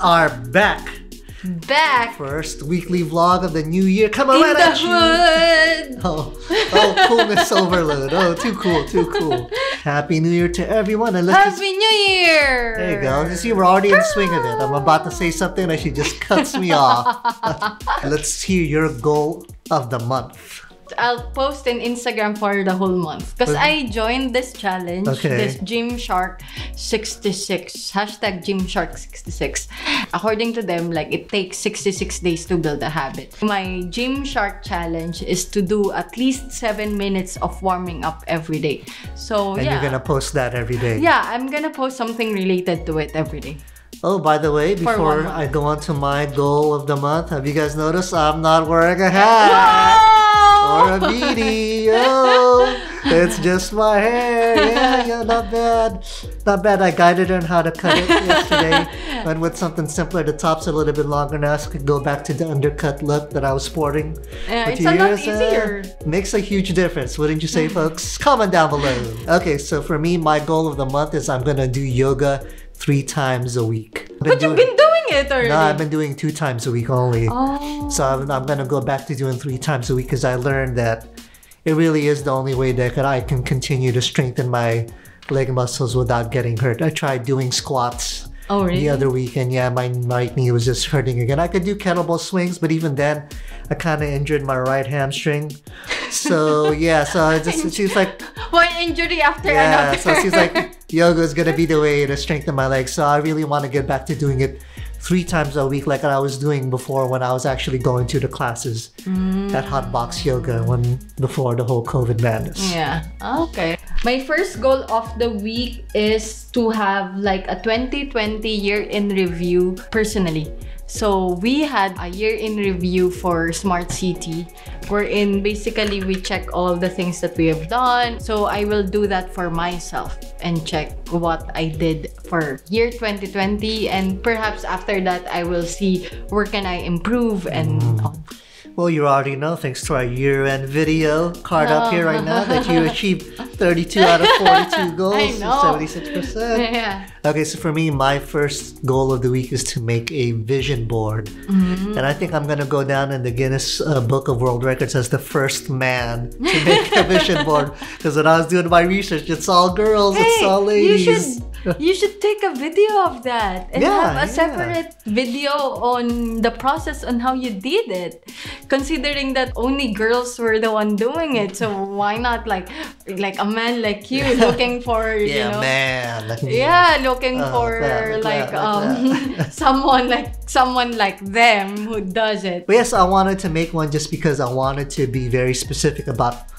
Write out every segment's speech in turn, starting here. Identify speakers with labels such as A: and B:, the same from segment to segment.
A: are back. First weekly vlog of the new year. Come on, right at you. Oh, coolness overload. Oh, too cool. Happy New Year to everyone. And
B: Happy New Year.
A: There you go. You see, we're already in the swing of it. I'm about to say something and she just cuts me off. Let's hear your goal of the month.
B: I'll post in Instagram for the whole month because I joined this challenge, this Gymshark 66, hashtag Gymshark 66. According to them, like it takes 66 days to build a habit. My Gymshark challenge is to do at least 7 minutes of warming up every day. So
A: you're gonna post that every day?
B: Yeah, I'm gonna post something related to it every day.
A: Oh, by the way, before I go on to my goal of the month, have you guys noticed I'm not wearing a hat? Or a beanie. Oh, it's just my hair. Yeah, not bad. I guided her on how to cut it yesterday. Went with something simpler. The top's a little bit longer now, so I could go back to the undercut look that I was sporting.
B: It's a lot easier.
A: Makes a huge difference, wouldn't you say, folks? Comment down below. Okay, so for me, my goal of the month is I'm gonna do yoga 3 times a week.
B: But you've been doing it already.
A: No, I've been doing 2 times a week only.
B: Oh.
A: So I'm going to go back to doing 3 times a week because I learned that it really is the only way that I can continue to strengthen my leg muscles without getting hurt. I tried doing squats the other week and my right knee was just hurting again. I could do kettlebell swings, but even then, I kind of injured my right hamstring. So she's like...
B: One injury after another.
A: So she's like, yoga is going to be the way to strengthen my legs. So I really want to get back to doing it 3 times a week like I was doing before when I was actually going to the classes at Hotbox Yoga before the whole COVID madness.
B: Yeah, okay. My first goal of the week is to have like a 2020 year in review personally. So we had a year in review for Smart City, wherein basically we check all the things that we have done. So I will do that for myself and check what I did for year 2020, and perhaps after that I will see where can I improve and all.
A: Well, you already know, thanks to our year-end video card up here right now, that you achieved 32 out of 42 goals,
B: I know.
A: 76%.
B: Yeah.
A: Okay, so for me, my first goal of the week is to make a vision board. And I think I'm going to go down in the Guinness Book of World Records as the first man to make a vision board. Because when I was doing my research, it's all girls, it's all ladies.
B: You should take a video of that and have a separate video on the process on how you did it. Considering that only girls were the one doing it, so why not like a man like you looking for
A: man.
B: Looking for someone like them who does it.
A: But yes, I wanted to make one just because I wanted to be very specific about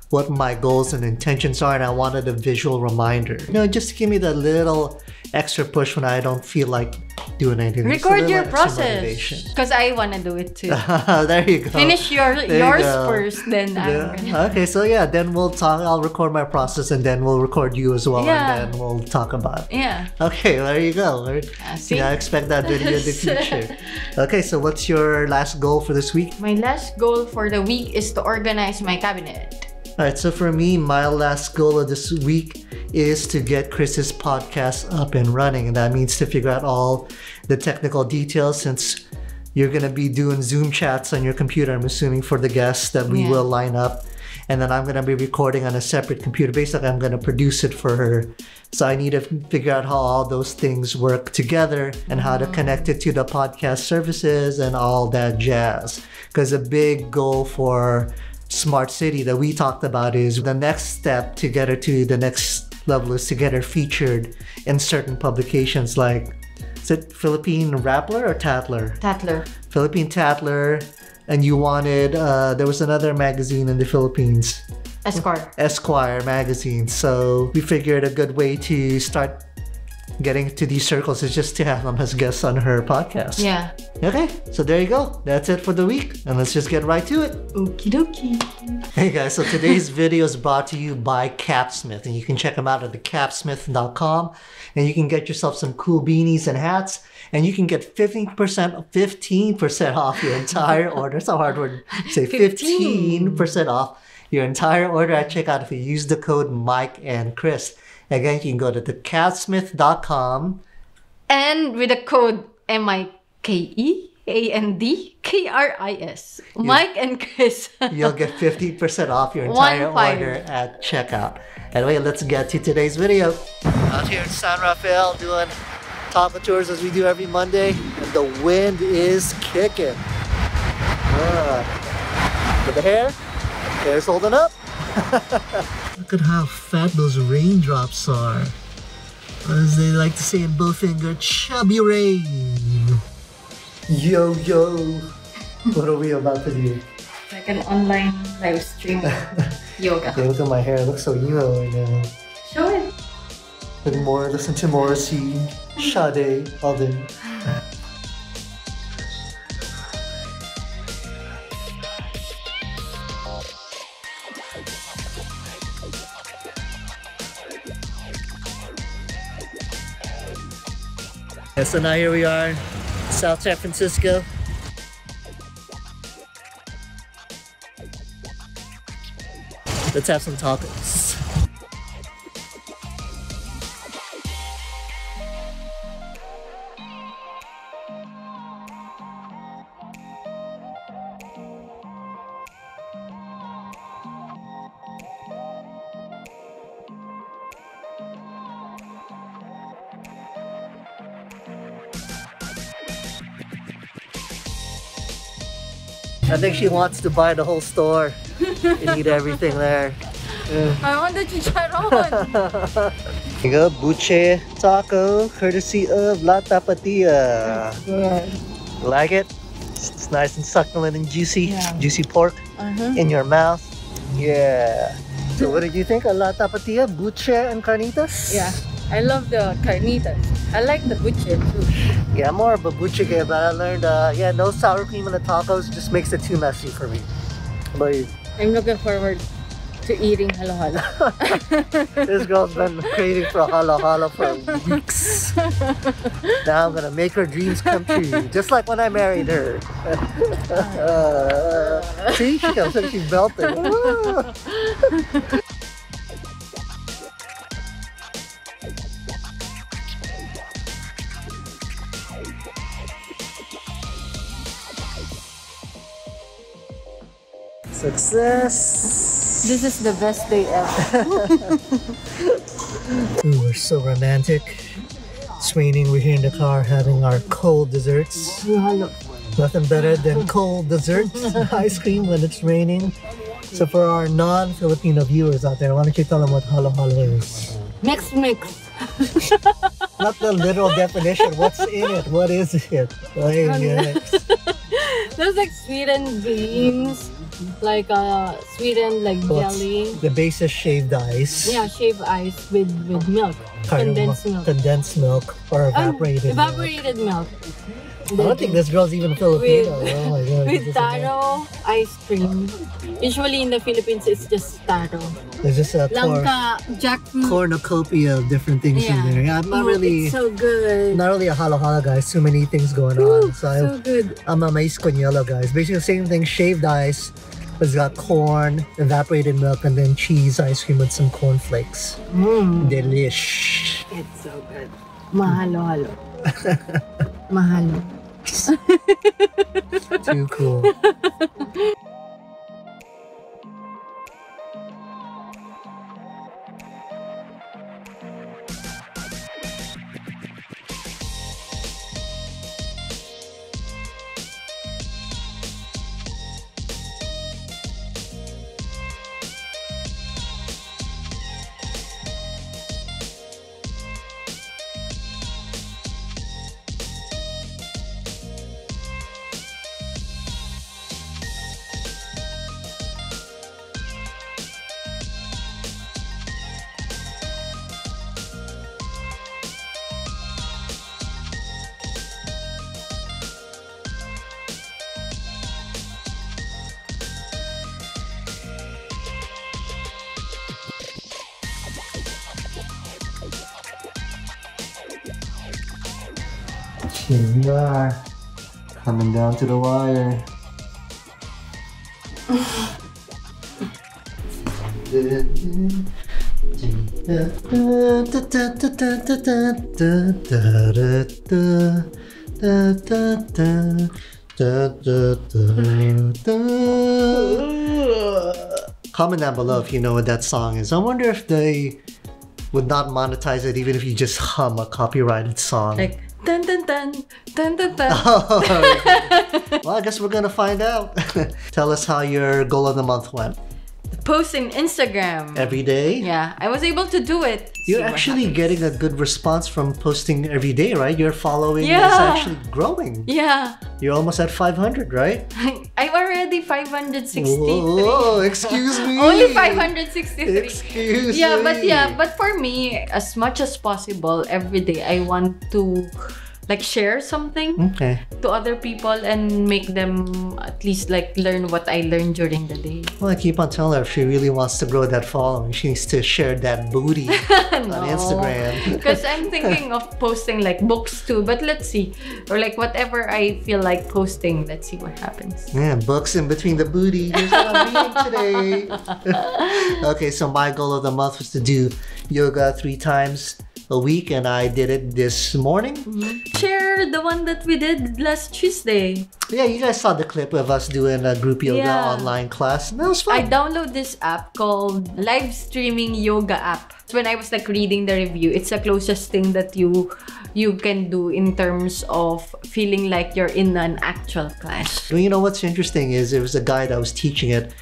A: what my goals and intentions are, and I wanted a visual reminder. Just to give me that little extra push when I don't feel like doing anything.
B: Record your process. Because I want to do it too.
A: There you go.
B: Finish yours first, then
A: Okay, so then we'll talk. I'll record my process and then we'll record you as well, and then we'll talk about it.
B: Yeah.
A: Okay, there you go. I expect that video in the future. Okay, so what's your last goal for this week?
B: My last goal for the week is to organize my cabinet.
A: Alright, so for me, my last goal of this week is to get Kris's podcast up and running. And that means to figure out all the technical details, since you're going to be doing Zoom chats on your computer, I'm assuming, for the guests that we will line up. And then I'm going to be recording on a separate computer. Basically, I'm going to produce it for her. So I need to figure out how all those things work together and how to connect it to the podcast services and all that jazz. Because a big goal for Smart City that we talked about is the next step to get her to the next level is to get her featured in certain publications like, is it Philippine Rappler or Tatler?
B: Tatler.
A: Philippine Tatler. And you wanted, there was another magazine in the Philippines. Esquire magazine. So we figured a good way to start getting to these circles is just to have them as guests on her podcast.
B: Yeah.
A: Okay, so there you go. That's it for the week. And let's just get right to it.
B: Okie dokie.
A: Hey guys, so today's video is brought to you by Capsmith. And you can check them out at thecapsmith.com. And you can get yourself some cool beanies and hats. And you can get 15% off your entire order. It's a hard word to say. 15% off your entire order at checkout if you use the code Mike and Kris. Again, you can go to thecapsmith.com.
B: And with the code MikeAndKris. Mike and Kris.
A: You'll get 50% off your entire
B: 15.
A: order at checkout. Anyway, let's get to today's video. Out here in San Rafael doing taco tours as we do every Monday, and the wind is kicking. With the hair's holding up. Look at how fat those raindrops are. As they like to say in Bowfinger, chubby rain. Yo, yo. What are we about to do?
B: Like an online live stream yoga.
A: Okay, look at my hair. It looks so emo right now.
B: Show it.
A: Listen to Morrissey, Sade, all day. So now here we are, South San Francisco. Let's have some tacos. I think she wants to buy the whole store and eat everything there.
B: I want the chicharron.
A: Here you go, buche taco, courtesy of La Tapatía. You like it? It's nice and succulent and juicy, juicy pork in your mouth. Yeah. So what did you think of La Tapatía, buche and carnitas?
B: Yeah, I love the carnitas. I like the buche too.
A: Yeah, I'm more of a buche guy, but I learned, no sour cream in the tacos just makes it too messy for me. How about you?
B: I'm looking forward to eating halo-halo.
A: This girl's been craving for halo-halo for weeks. Now I'm gonna make her dreams come true, just like when I married her. See, she comes and she's belting. Success!
B: This is the best day ever.
A: Ooh, we're so romantic. It's raining, we're here in the car having our cold desserts. Nothing better than cold desserts, ice cream when it's raining. So for our non-Filipino viewers out there, why don't you tell them what halo-halo is?
B: Mix.
A: Not the literal definition, what's in it? What is it?
B: There's like sweetened beans, like sweetened like jelly.
A: The base is shaved ice.
B: Yeah, shaved ice with milk. Condensed milk.
A: Condensed milk or evaporated milk.
B: Evaporated milk.
A: I don't think this girl's even Filipino. Oh my god.
B: With taro ice cream. Usually in the Philippines, it's just taro.
A: There's just a
B: Langka, jackfruit.
A: cornucopia of different things in there. Yeah, I'm not really,
B: it's so good.
A: not really a halo-halo guy. Too many things going on.
B: So good.
A: I'm a mais con hielo guys. Basically the same thing, shaved ice. It's got corn, evaporated milk, and then cheese ice cream with some cornflakes. Delish.
B: It's so good. Mahalo-halo. Mahalo.
A: Too cool. Here we are, coming down to the wire. Da, da, da, da, da, da, da. Comment down below if you know what that song is. I wonder if they would not monetize it even if you just hum a copyrighted song.
B: Like dun dun dun dun dun dun.
A: Well, I guess we're gonna find out. Tell us how your goal of the month went.
B: Posting Instagram.
A: Every day?
B: Yeah, I was able to do it.
A: You're
B: See what
A: actually
B: happens.
A: getting a good response from posting every day, right? Your following is
B: Yeah.
A: actually growing.
B: Yeah.
A: You're almost at 500, right?
B: I'm already 563.
A: Whoa, excuse me.
B: Only 563.
A: Excuse
B: Yeah,
A: me.
B: but for me, as much as possible, every day I want to like share something
A: Okay.
B: to other people and make them at least like learn what I learned during the day.
A: Well, I keep on telling her if she really wants to grow that following, she needs to share that booty on Instagram.
B: Because I'm thinking of posting like books too, but let's see. Or like whatever I feel like posting, let's see what happens.
A: Yeah, books in between the booty. Here's what I'm reading today. Okay, so my goal of the month was to do yoga 3 times a week, and I did it this morning.
B: Share the one that we did last Tuesday.
A: Yeah, you guys saw the clip of us doing a group yoga
B: Yeah.
A: online class. And that was
B: I
A: fun.
B: download this app called live streaming yoga app. When I was like reading the review, it's the closest thing that you can do in terms of feeling like you're in an actual class.
A: Well, you know what's interesting is there was a guy that was teaching it,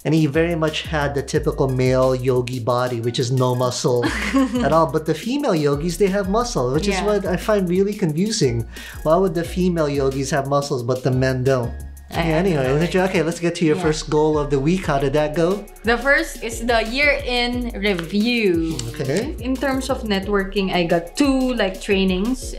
A: and he very much had the typical male yogi body, which is no muscle at all. But the female yogis, they have muscle, which is
B: Yeah.
A: what I find really confusing. Why would the female yogis have muscles but the men don't? Yeah, anyway, okay, let's get to your
B: Yeah.
A: first goal of the week. How did that go?
B: The first is the year in review.
A: Okay.
B: In terms of networking, I got 2 like trainings.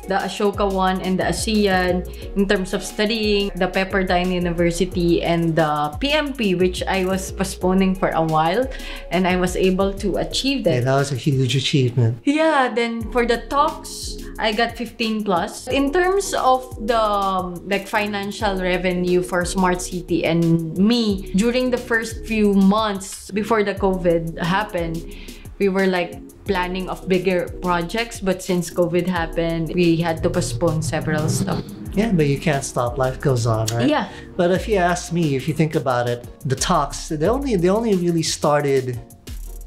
B: The Ashoka one and the ASEAN. In terms of studying, the Pepperdine University and the PMP, which I was postponing for a while, and I was able to achieve
A: Yeah,
B: that.
A: that was a huge achievement.
B: Yeah, then for the talks, I got 15 plus. In terms of the like financial revenue for Smart City and me, during the first few months before the COVID happened, we were like planning of bigger projects, but since COVID happened, we had to postpone several stuff.
A: Yeah, but you can't stop. Life goes on, right?
B: Yeah.
A: But if you ask me, if you think about it, the talks, they only really started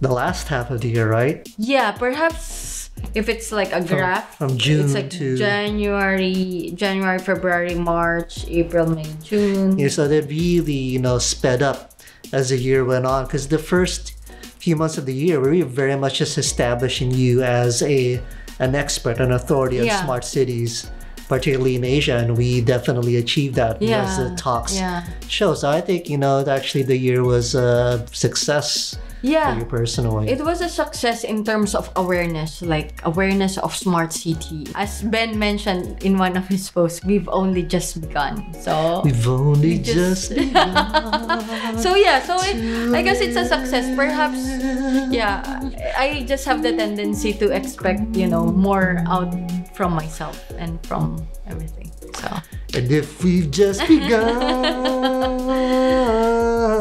A: the last half of the year, right?
B: Yeah, perhaps if it's like a graph,
A: from June
B: it's like
A: to-
B: January, February, March, April, May, June.
A: Yeah, so they really, sped up as the year went on, because the first few months of the year, we were very much just establishing you as an expert, an authority on
B: Yeah.
A: smart cities, particularly in Asia, and we definitely achieved that as the talks
B: Yeah.
A: show. So I think, actually the year was a success for
B: Yeah.
A: you personally.
B: It was a success in terms of awareness, like awareness of smart city. As Ben mentioned in one of his posts, we've only just begun. So
A: We've only
B: just-
A: just begun.
B: so I guess it's a success. Perhaps, yeah, I just have the tendency to expect, more out from myself and from everything. So,
A: And if we've just begun.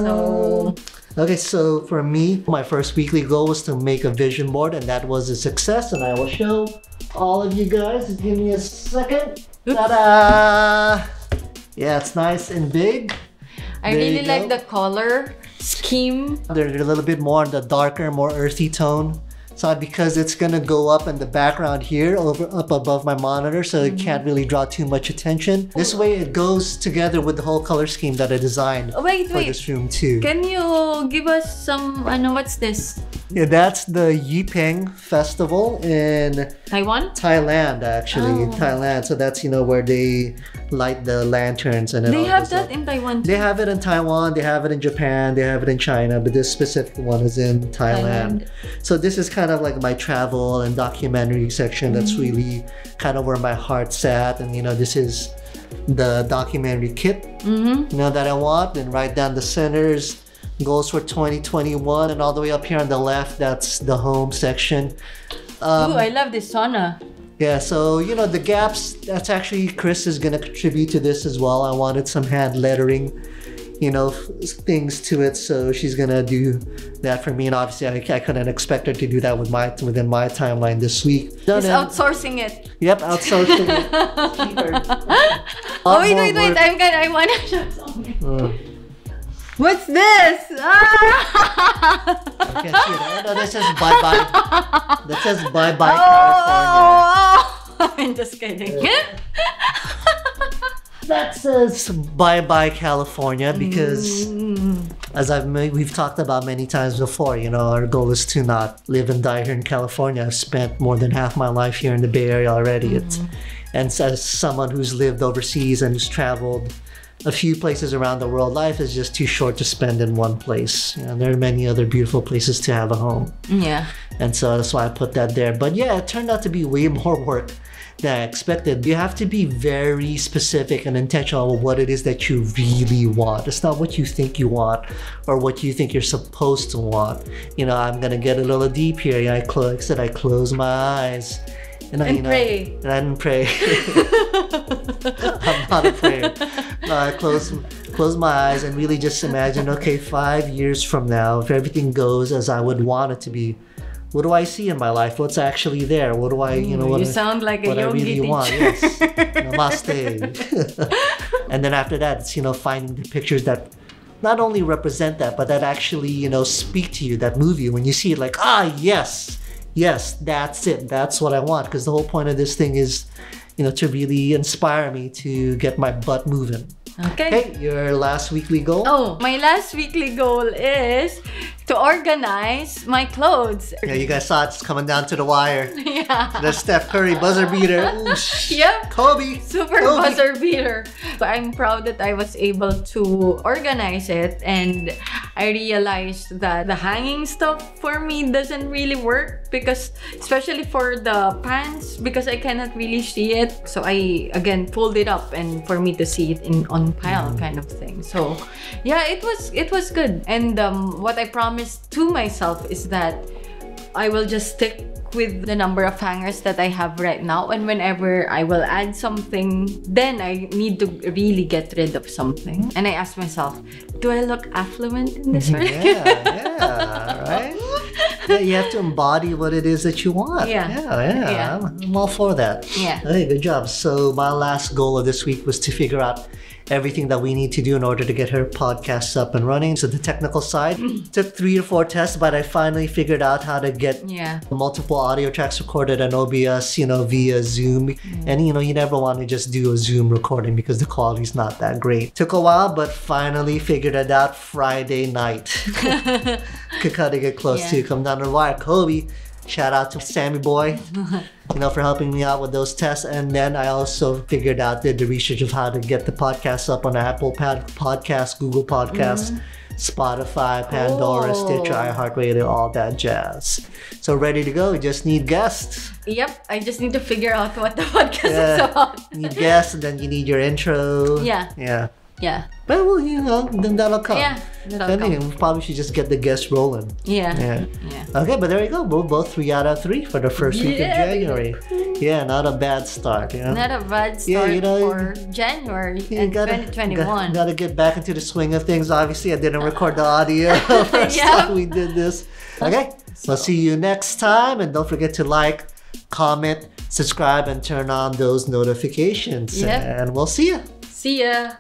B: so
A: Okay, so for me, my first weekly goal was to make a vision board, and that was a success, and I will show all of you guys. Just give me a second.
B: Oops.
A: Ta-da! Yeah, it's nice and big.
B: I
A: There
B: really
A: you
B: like
A: go.
B: the color scheme.
A: They're a little bit more on the darker, more earthy tone. So because it's gonna go up in the background here, up above my monitor, so it can't really draw too much attention. This way, it goes together with the whole color scheme that I designed
B: Oh, wait.
A: for this room too.
B: Can you give us some, what's this?
A: Yeah, that's the Yipeng Festival in
B: Taiwan?
A: Thailand, actually.
B: Oh.
A: Thailand. So that's, where they light the lanterns and it
B: They
A: all
B: have
A: goes
B: that
A: up.
B: in Taiwan
A: They
B: too.
A: have it in Taiwan, they have it in Japan, they have it in China, but this specific one is in Thailand. So this is kind of like my travel and documentary section. That's really kind of where my heart's at. And, this is the documentary kit, that I want. And right down the centers, goals for 2021. And all the way up here on the left, that's the home section.
B: Ooh, I love this sauna.
A: Yeah, so the gaps, that's actually Kris is gonna contribute to this as well. I wanted some hand lettering things to it. So she's gonna do that for me, and obviously I couldn't expect her to do that within my timeline this week.
B: Just outsourcing it.
A: Yep, outsourcing it. Cheaper.
B: Oh wait! I wanna show something. What's this?
A: I can't see that. No, that says bye-bye. That says bye-bye, California.
B: I'm just kidding.
A: That says bye-bye, California, because as we've talked about many times before, our goal is to not live and die here in California. I've spent more than half my life here in the Bay Area already. And as someone who's lived overseas and who's traveled a few places around the world, life is just too short to spend in one place. There are many other beautiful places to have a home.
B: Yeah.
A: And so that's why I put that there. But yeah, it turned out to be way more work than I expected. You have to be very specific and intentional with what it is that you really want. It's not what you think you want or what you think you're supposed to want. I'm gonna get a little deep here. I close my eyes. And
B: pray.
A: And I didn't pray. I'm not a prayer. No, I close my eyes and really just imagine, okay, 5 years from now, if everything goes as I would want it to be, what do I see in my life? What's actually there? What do I,
B: you sound like a yogi
A: really
B: teacher.
A: Want? Yes. Namaste. And then after that, it's, finding the pictures that not only represent that, but that actually, speak to you, that move you. When you see it, like, yes, that's it. That's what I want. Because the whole point of this thing is, to really inspire me to get my butt moving.
B: Okay.
A: Hey, your last weekly goal?
B: Oh, my last weekly goal is to organize my clothes.
A: Yeah, you guys saw it's coming down to the wire.
B: Yeah.
A: The Steph Curry buzzer beater. Ooh,
B: yep.
A: Kobe.
B: Super buzzer beater. But I'm proud that I was able to organize it, and I realized that the hanging stuff for me doesn't really work, because especially for the pants, because I cannot really see it. So I again pulled it up and for me to see it on pile kind of thing. So yeah, it was good. And what I promised to myself is that I will just stick with the number of hangers that I have right now, and whenever I will add something, then I need to really get rid of something. And I asked myself, do I look affluent in this way?
A: Yeah, right? Yeah, you have to embody what it is that you want.
B: Yeah.
A: I'm all for that.
B: Yeah.
A: Hey, good job. So my last goal of this week was to figure out everything that we need to do in order to get her podcasts up and running. So the technical side took 3 to 4 tests, but I finally figured out how to get multiple audio tracks recorded on OBS, via Zoom. And you never want to just do a Zoom recording because the quality's not that great. Took a while, but finally figured it out Friday night. Could kind of get close to come down the wire. Kobe, shout out to Sammy Boy, for helping me out with those tests. And then I also did the research of how to get the podcast up on Apple Podcasts, Google Podcasts, Spotify, Pandora, Stitcher, iHeartRadio, all that jazz. So ready to go. We just need guests.
B: Yep, I just need to figure out what the podcast is about.
A: You need guests, and then you need your intro.
B: Yeah.
A: But then that'll come.
B: Yeah, that'll come.
A: We probably should just get the guests rolling.
B: Yeah.
A: Okay, but there you go. We're both 3 out of 3 for the first week of January. Yeah, not a bad start.
B: Not a bad start for January and 2021.
A: Gotta get back into the swing of things. Obviously, I didn't record the audio first time we did this. Okay, we'll see you next time. And don't forget to like, comment, subscribe, and turn on those notifications.
B: Yep.
A: And we'll see you.
B: See ya.